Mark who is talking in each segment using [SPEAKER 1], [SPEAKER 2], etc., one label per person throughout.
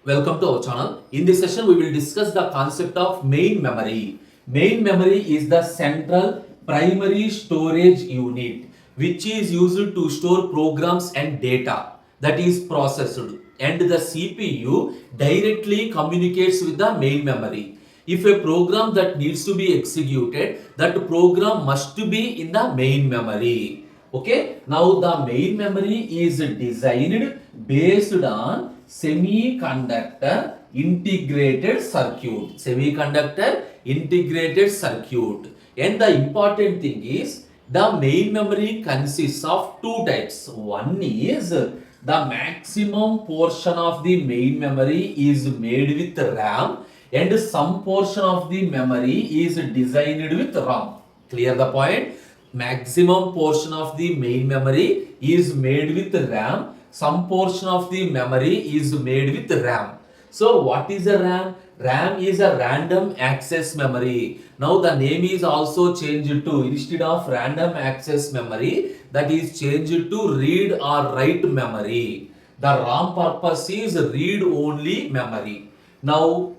[SPEAKER 1] Welcome to our channel. In this session, we will discuss the concept of main memory. Main memory is the central primary storage unit which is used to store programs and data that is processed, and the CPU directly communicates with the main memory. If a program that needs to be executed, that program must be in the main memory. Okay, now the main memory is designed based on semiconductor integrated circuit. Semiconductor integrated circuit. And the important thing is the main memory consists of two types. One is the maximum portion of the main memory is made with RAM, and some portion of the memory is designed with ROM. Clear the point? Maximum portion of the main memory is made with RAM. Some portion of the memory is made with RAM. So what is a RAM? RAM is a random access memory. Now the name is also changed to, instead of random access memory, that is changed to read or write memory. The RAM purpose is read only memory. Now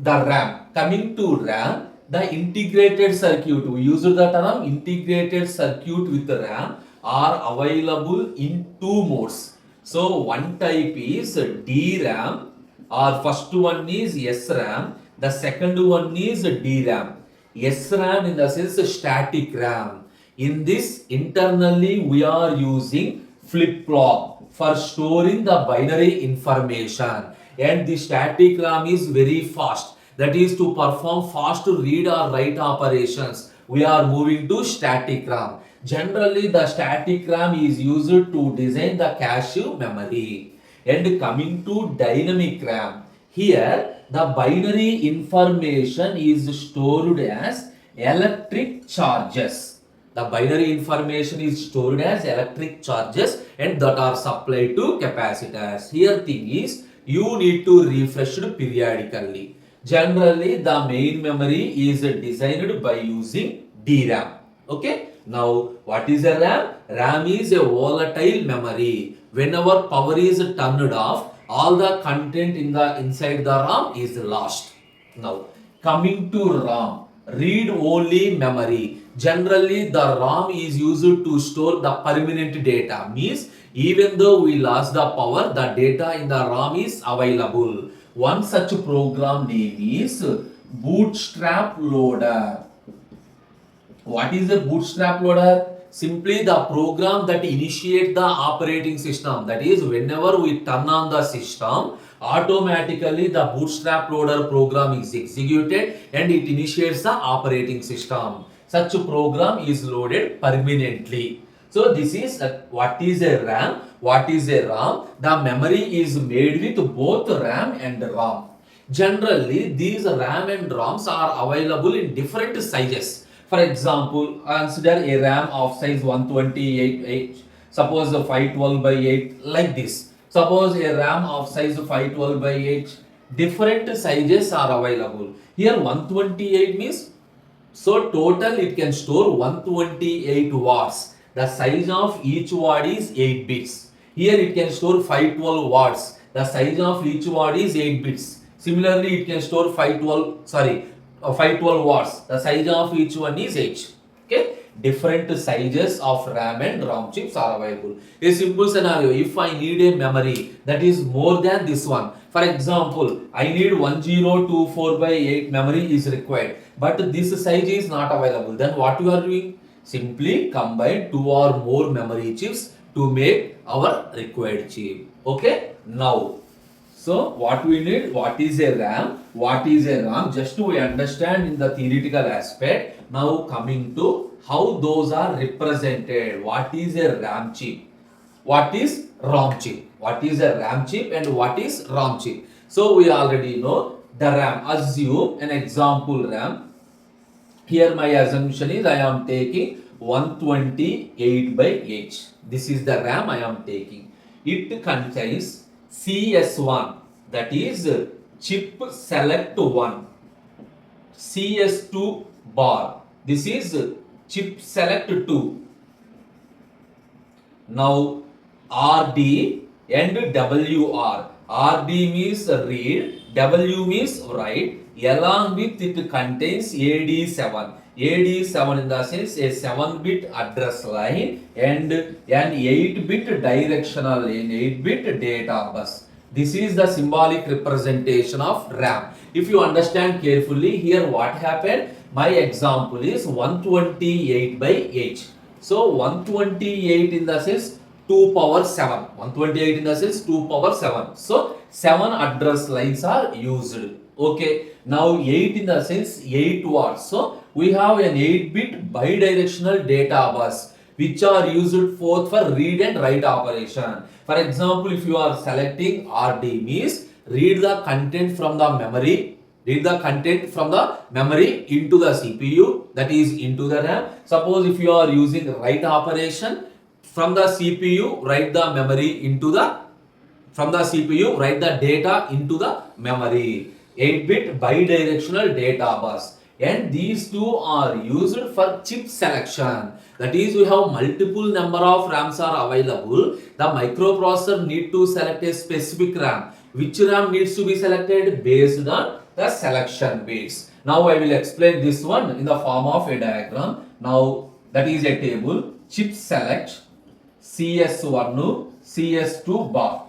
[SPEAKER 1] the RAM. Coming to RAM, the integrated circuit, we use the term integrated circuit with RAM, are available in two modes. So one type is DRAM, or first one is SRAM, the second one is DRAM. SRAM in the sense static RAM. In this, internally we are using flip-flop for storing the binary information, and the static RAM is very fast, that is to perform fast read or write operations. We are moving to static RAM. Generally the static RAM is used to design the cache memory. And coming to dynamic RAM, here the binary information is stored as electric charges. The binary information is stored as electric charges and that are supplied to capacitors. Here thing is, you need to refresh it periodically. Generally the main memory is designed by using DRAM. Okay. Now what is a RAM? RAM is a volatile memory. Whenever power is turned off, all the content inside the RAM is lost. Now coming to ROM, read only memory. Generally the ROM is used to store the permanent data. Means even though we lost the power, the data in the ROM is available. One such program name is Bootstrap Loader. What is a Bootstrap Loader? Simply the program that initiates the operating system. That is, whenever we turn on the system, automatically the Bootstrap Loader program is executed and it initiates the operating system. Such a program is loaded permanently. So this is what is a RAM, what is a ROM. The memory is made with both RAM and ROM. Generally, these RAM and ROMs are available in different sizes. For example, consider a RAM of size 128, suppose 512 by 8, like this. Suppose a RAM of size 512 by 8, different sizes are available. Here 128 means, so total it can store 128 watts. The size of each watt is 8 bits. Here it can store 512 watts. The size of each watt is 8 bits. Similarly, it can store 512 watts. The size of each one is 8. Okay. Different sizes of RAM and ROM chips are available. A simple scenario, if I need a memory that is more than this one. For example, I need 1024 by 8 memory is required, but this size is not available. Then what you are doing? Simply combine two or more memory chips to make our required chip. Okay. Now, so what we need, what is a RAM, what is a ROM, just to understand in the theoretical aspect. Now coming to how those are represented. What is a RAM chip? What is ROM chip? What is a RAM chip and what is ROM chip? So we already know the RAM. Assume an example RAM. Here my assumption is I am taking 128 by 8. This is the RAM I am taking. It contains CS1, that is chip select 1, CS2 bar, this is chip select 2. Now RD and WR, RD means read, W means write, along with it contains AD7. AD7 in the sense a 7-bit address line and an 8-bit directional and 8-bit data bus. This is the symbolic representation of RAM. If you understand carefully here what happened, my example is 128 by 8. So 128 in the sense 2 power 7. 128 in the sense 2 power 7. So 7 address lines are used. Okay. Now 8 in the sense 8 watts. So we have an 8-bit bidirectional data bus which are used both for read and write operation. For example, if you are selecting RD means read the content from the memory. Read the content from the memory into the CPU, that is into the RAM. Suppose if you are using write operation, from the CPU write the memory into the, from the CPU write the data into the memory. 8-bit bidirectional data bus, and these two are used for chip selection. That is, we have multiple number of RAMs are available. The microprocessor need to select a specific RAM. Which RAM needs to be selected based on the selection bits. Now I will explain this one in the form of a diagram. Now that is a table. Chip select CS1, CS2 bar,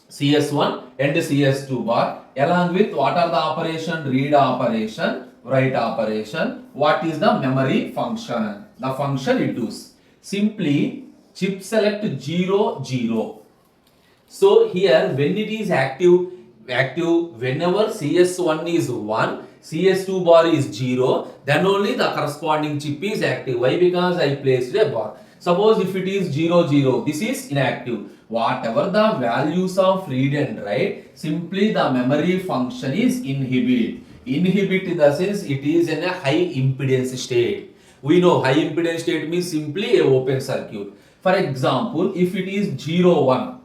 [SPEAKER 1] CS1 and CS2 bar, along with what are the operation, read operation, write operation, what is the memory function, the function it does. Simply chip select 0, 0. So here when it is active, whenever CS1 is 1, CS2 bar is 0, then only the corresponding chip is active. Why? Because I placed a bar. Suppose if it is 0, 0, this is inactive. Whatever the values of read and write, simply the memory function is inhibit. Inhibit in the sense it is in a high impedance state. We know high impedance state means simply a open circuit. For example, if it is 0, 1,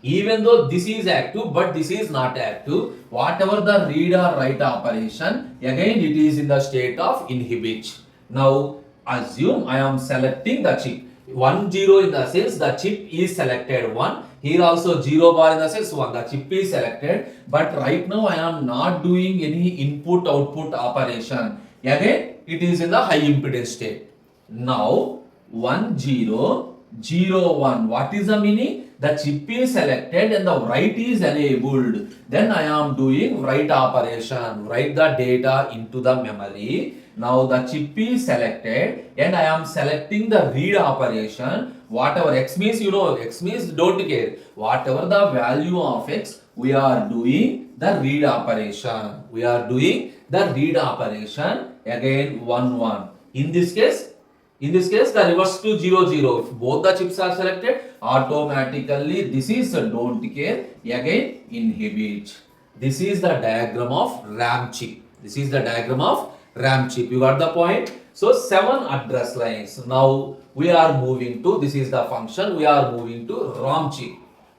[SPEAKER 1] even though this is active but this is not active, whatever the read or write operation, again it is in the state of inhibit. Now assume I am selecting the chip. 1, 0 in the sense the chip is selected 1. Here also 0 bar in the sense 1. The chip is selected. But right now I am not doing any input output operation. Again it is in the high impedance state. Now 1, 0, 0, 1. What is the meaning? The chip is selected and the write is enabled. Then I am doing write operation. Write the data into the memory. Now the chip is selected and I am selecting the read operation. Whatever X means, you know, X means don't care. Whatever the value of X, we are doing the read operation. We are doing the read operation. Again 1, 1. In this case the reverse to 0, 0. If both the chips are selected, automatically this is don't care. Again inhibit. This is the diagram of RAM chip. This is the diagram of RAM chip. You got the point? So 7 address lines. Now we are moving to, this is the function, we are moving to ROM chip.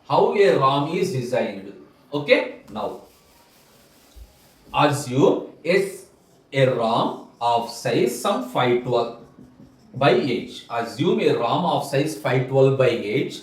[SPEAKER 1] How a ROM is designed. Okay? Now assume a ROM of size some 512 by 8. Assume a ROM of size 512 by 8.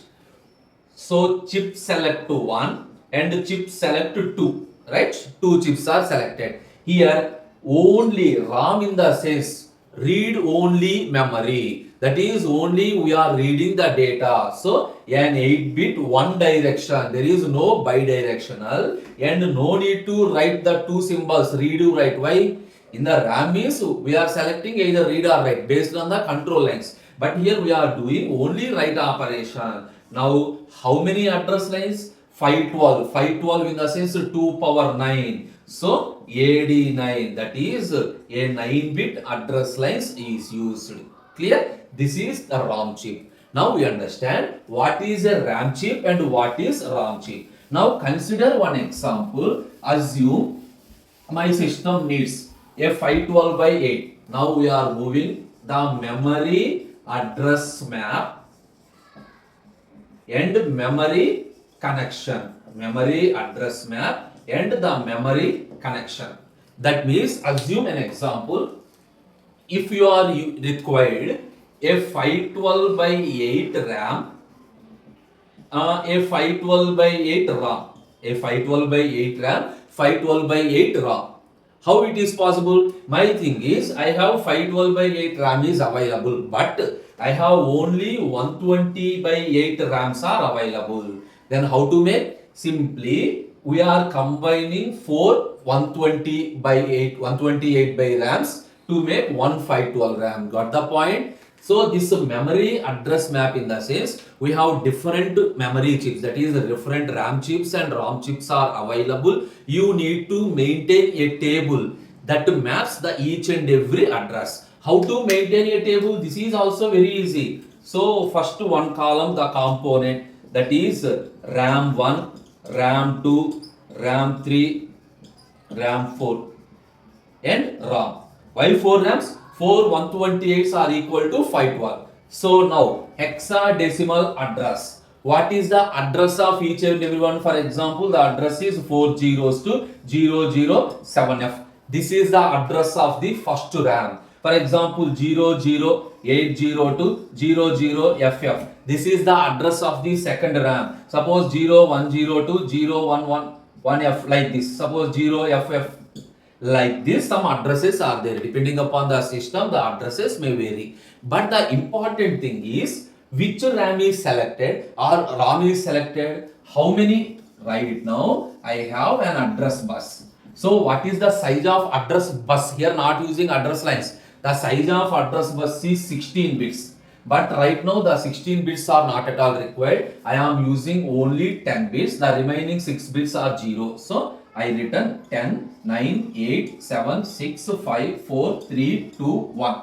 [SPEAKER 1] So chip select to 1 and chip select to 2. Right? 2 chips are selected. Here only ROM in the sense read only memory. That is only we are reading the data. So an 8-bit one direction. There is no bidirectional and no need to write the two symbols read or write. Why? In the RAM means we are selecting either read or write based on the control lines. But here we are doing only write operation. Now how many address lines? 512. 512 in the sense 2 power 9. So AD9, that is a 9-bit address lines is used. Clear? This is the ROM chip. Now we understand what is a RAM chip and what is ROM chip. Now consider one example. Assume my system needs a 512 by 8. Now we are moving the memory address map and memory connection. Memory address map and the memory connection. That means assume an example. If you are required a 512 by 8 RAM, a 512 by 8 ROM. A 512 by 8 RAM, 512 by 8 ROM. How it is possible? My thing is, I have 512 by 8 RAM is available, but I have only 120 by 8 RAMs are available. Then how to make? Simply, we are combining 4 120 by 8, 128 by RAMs to make 1512 RAM. Got the point? So this memory address map, in the sense, we have different memory chips, that is different RAM chips and ROM chips are available. You need to maintain a table that maps the each and every address. How to maintain a table? This is also very easy. So first one column, the component, that is RAM 1, RAM 2, RAM 3, RAM 4 and ROM. Why 4 RAMs? 4 128s are equal to 512. So now hexadecimal address. What is the address of each and every one? For example, the address is 4 zeros to 007F. This is the address of the first RAM. For example, 0080 to 00FF. This is the address of the second RAM. Suppose 010 to 0111F, like this. Suppose 0FF. Like this, some addresses are there. Depending upon the system, the addresses may vary. But the important thing is which RAM is selected or ROM is selected. How many? Write it now. I have an address bus. So what is the size of address bus? Here not using address lines. The size of address bus is 16 bits. But right now the 16 bits are not at all required. I am using only 10 bits. The remaining 6 bits are 0. So I written 10, 9, 8, 7, 6, 5, 4, 3, 2, 1.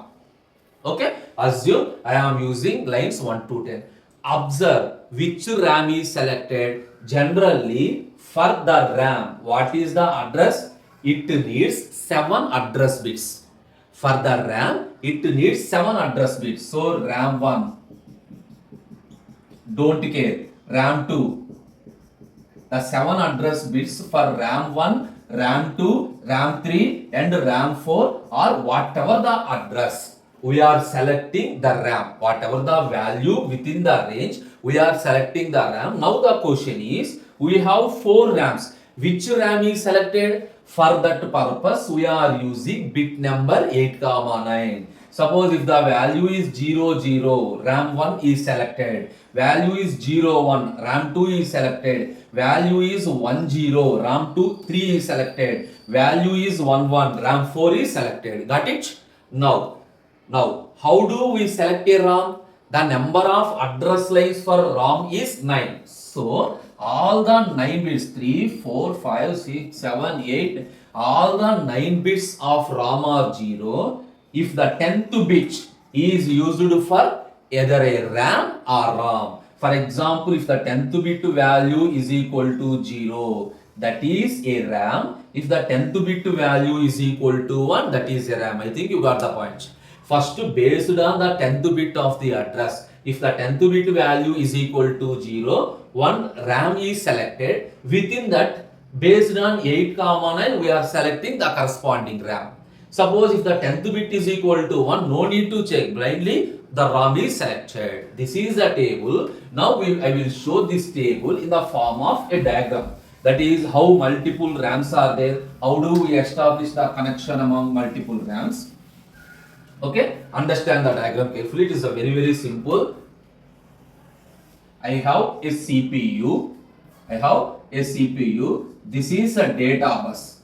[SPEAKER 1] Okay. Assume I am using lines 1 to 10. Observe which RAM is selected. Generally, for the RAM, what is the address? It needs 7 address bits. For the RAM, it needs 7 address bits. So RAM 1, don't care. RAM 2, the 7 address bits for RAM 1, RAM 2, RAM 3 and RAM 4 or whatever the address. We are selecting the RAM. Whatever the value within the range, we are selecting the RAM. Now the question is, we have 4 RAMs. Which RAM is selected? For that purpose, we are using bit number 8, 9. Suppose if the value is 00, RAM 1 is selected. Value is 01, RAM 2 is selected. Value is 10, RAM 3 is selected. Value is 11, RAM 4 is selected. Got it? Now, how do we select a ROM? The number of address lines for ROM is 9. So, all the 9 bits, 3, 4, 5, 6, 7, 8, all the 9 bits of ROM are 0. If the 10th bit is used for either a RAM or ROM. For example, if the 10th bit value is equal to 0, that is a RAM. If the 10th bit value is equal to 1, that is a RAM. I think you got the point. First, based on the 10th bit of the address, if the 10th bit value is equal to 0, one RAM is selected. Within that, based on 8, 9, we are selecting the corresponding RAM. Suppose if the 10th bit is equal to 1, no need to check. Blindly, the ROM is selected. This is the table. Now, I will show this table in the form of a diagram. That is how multiple RAMs are there. How do we establish the connection among multiple RAMs? Okay, understand the diagram carefully. It is a very, very simple. I have a CPU. This is a data bus.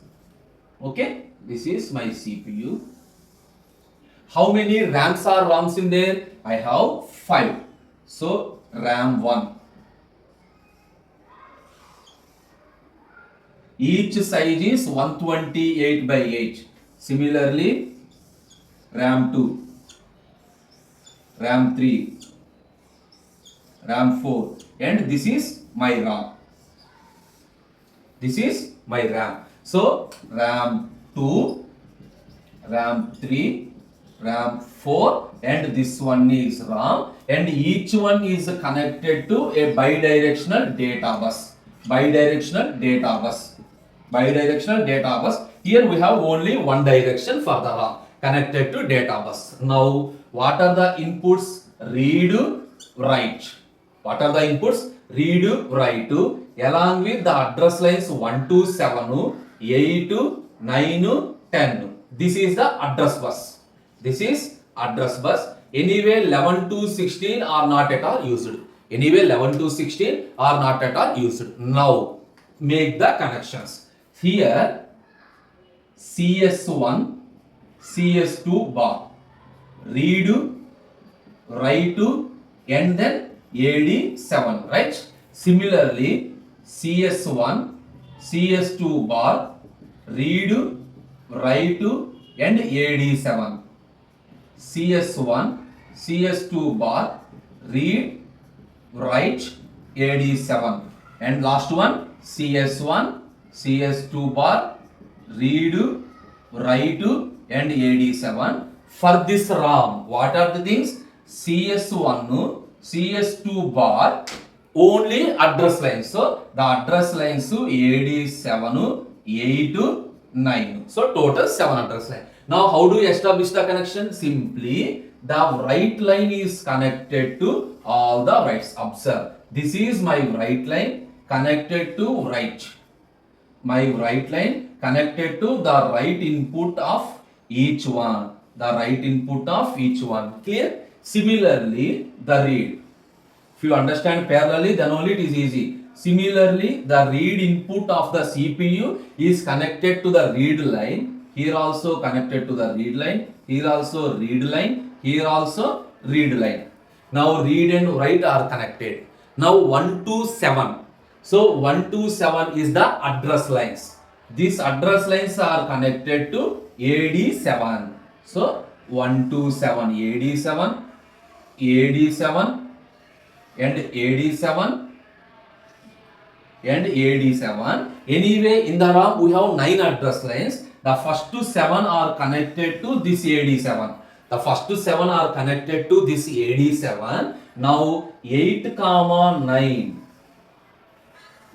[SPEAKER 1] Okay. This is my CPU. How many RAMs or ROMs in there? I have 5. So, RAM 1. Each size is 128 by 8. Similarly, RAM 2, RAM 3, RAM 4. And this is my ROM. This is my RAM. So, RAM 2, RAM 3, RAM 4 and this one is ROM, and each one is connected to a bidirectional data bus. Bidirectional data bus. Here we have only one direction for the ROM connected to data bus. Now what are the inputs? Read, write. What are the inputs? Read, write. along with the address lines 1 to 7, 8, 9, 10. This is the address bus. This is address bus. Anyway, 11 to 16 are not at all used. Anyway, 11 to 16 are not at all used. Now, make the connections. Here, CS1, CS2 bar. Read, write, and then AD7, right? Similarly, CS1, CS2 bar, read, write, and AD7. CS1, CS2 bar, read, write, AD7. And last one, CS1, CS2 bar, read, write, and AD7. For this ROM, what are the things? CS1, CS2 bar, only address lines. So, the address lines AD7, 8, 9. So, total 7 address lines. Now, how do you establish the connection? Simply, the right line is connected to all the writes. Observe. This is my right line connected to right. My right line connected to the right input of each one. The right input of each one. Clear? Similarly, the read. If you understand parallelly, then only it is easy. Similarly, the read input of the CPU is connected to the read line. Here also connected to the read line. Here also read line. Here also read line. Now read and write are connected. Now 1 to 7. So 1 to 7 is the address lines. These address lines are connected to AD7. So 1 to 7 AD7, AD7 and AD7 and AD7. Anyway, in the ROM we have 9 address lines. The first 7 are connected to this AD7. The first 7 are connected to this AD7. Now 8, 9.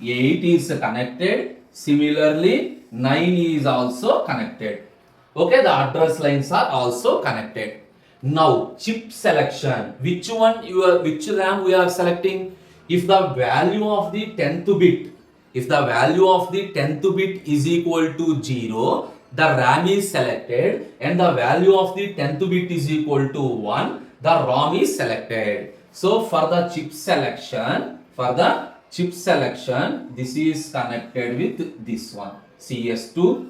[SPEAKER 1] 8 is connected. Similarly, 9 is also connected. Okay, the address lines are also connected. Now, chip selection. Which RAM we are selecting? If the value of the 10th bit, is equal to 0, the RAM is selected, and the value of the 10th bit is equal to 1, the ROM is selected. So, for the chip selection, this is connected with this one, CS2.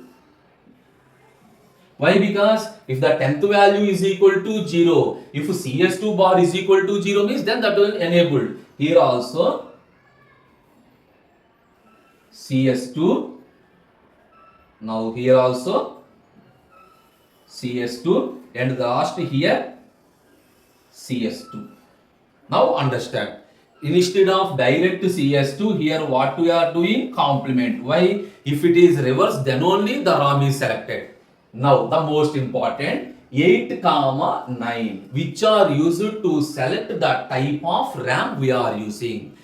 [SPEAKER 1] Why? Because if the 10th value is equal to 0, if CS2 bar is equal to 0 means then that will enabled. Here also CS2. Now here also CS2 and the last here CS2. Now understand. Instead of direct CS2, here what we are doing? Complement. Why? If it is reverse, then only the ROM is selected. Now the most important 8, 9, which are used to select the type of RAM we are using.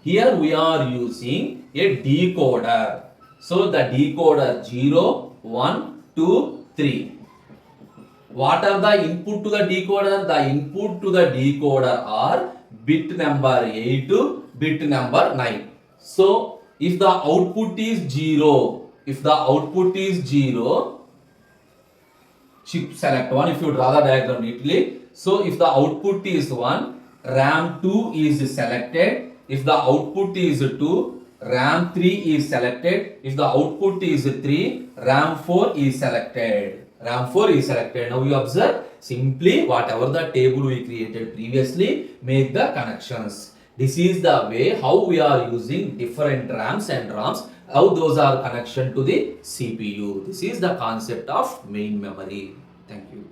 [SPEAKER 1] Here we are using a decoder. So the decoder 0, 1, 2, 3. What are the input to the decoder? The input to the decoder are bit number 8, bit number 9. So if the output is 0, chip select 1. If you draw the diagram neatly. So if the output is 1, RAM 2 is selected. If the output is 2, RAM 3 is selected. If the output is 3, RAM 4 is selected. Now you observe, simply whatever the table we created previously, make the connections. This is the way how we are using different RAMs and ROMs, how those are connection to the CPU. This is the concept of main memory. Thank you.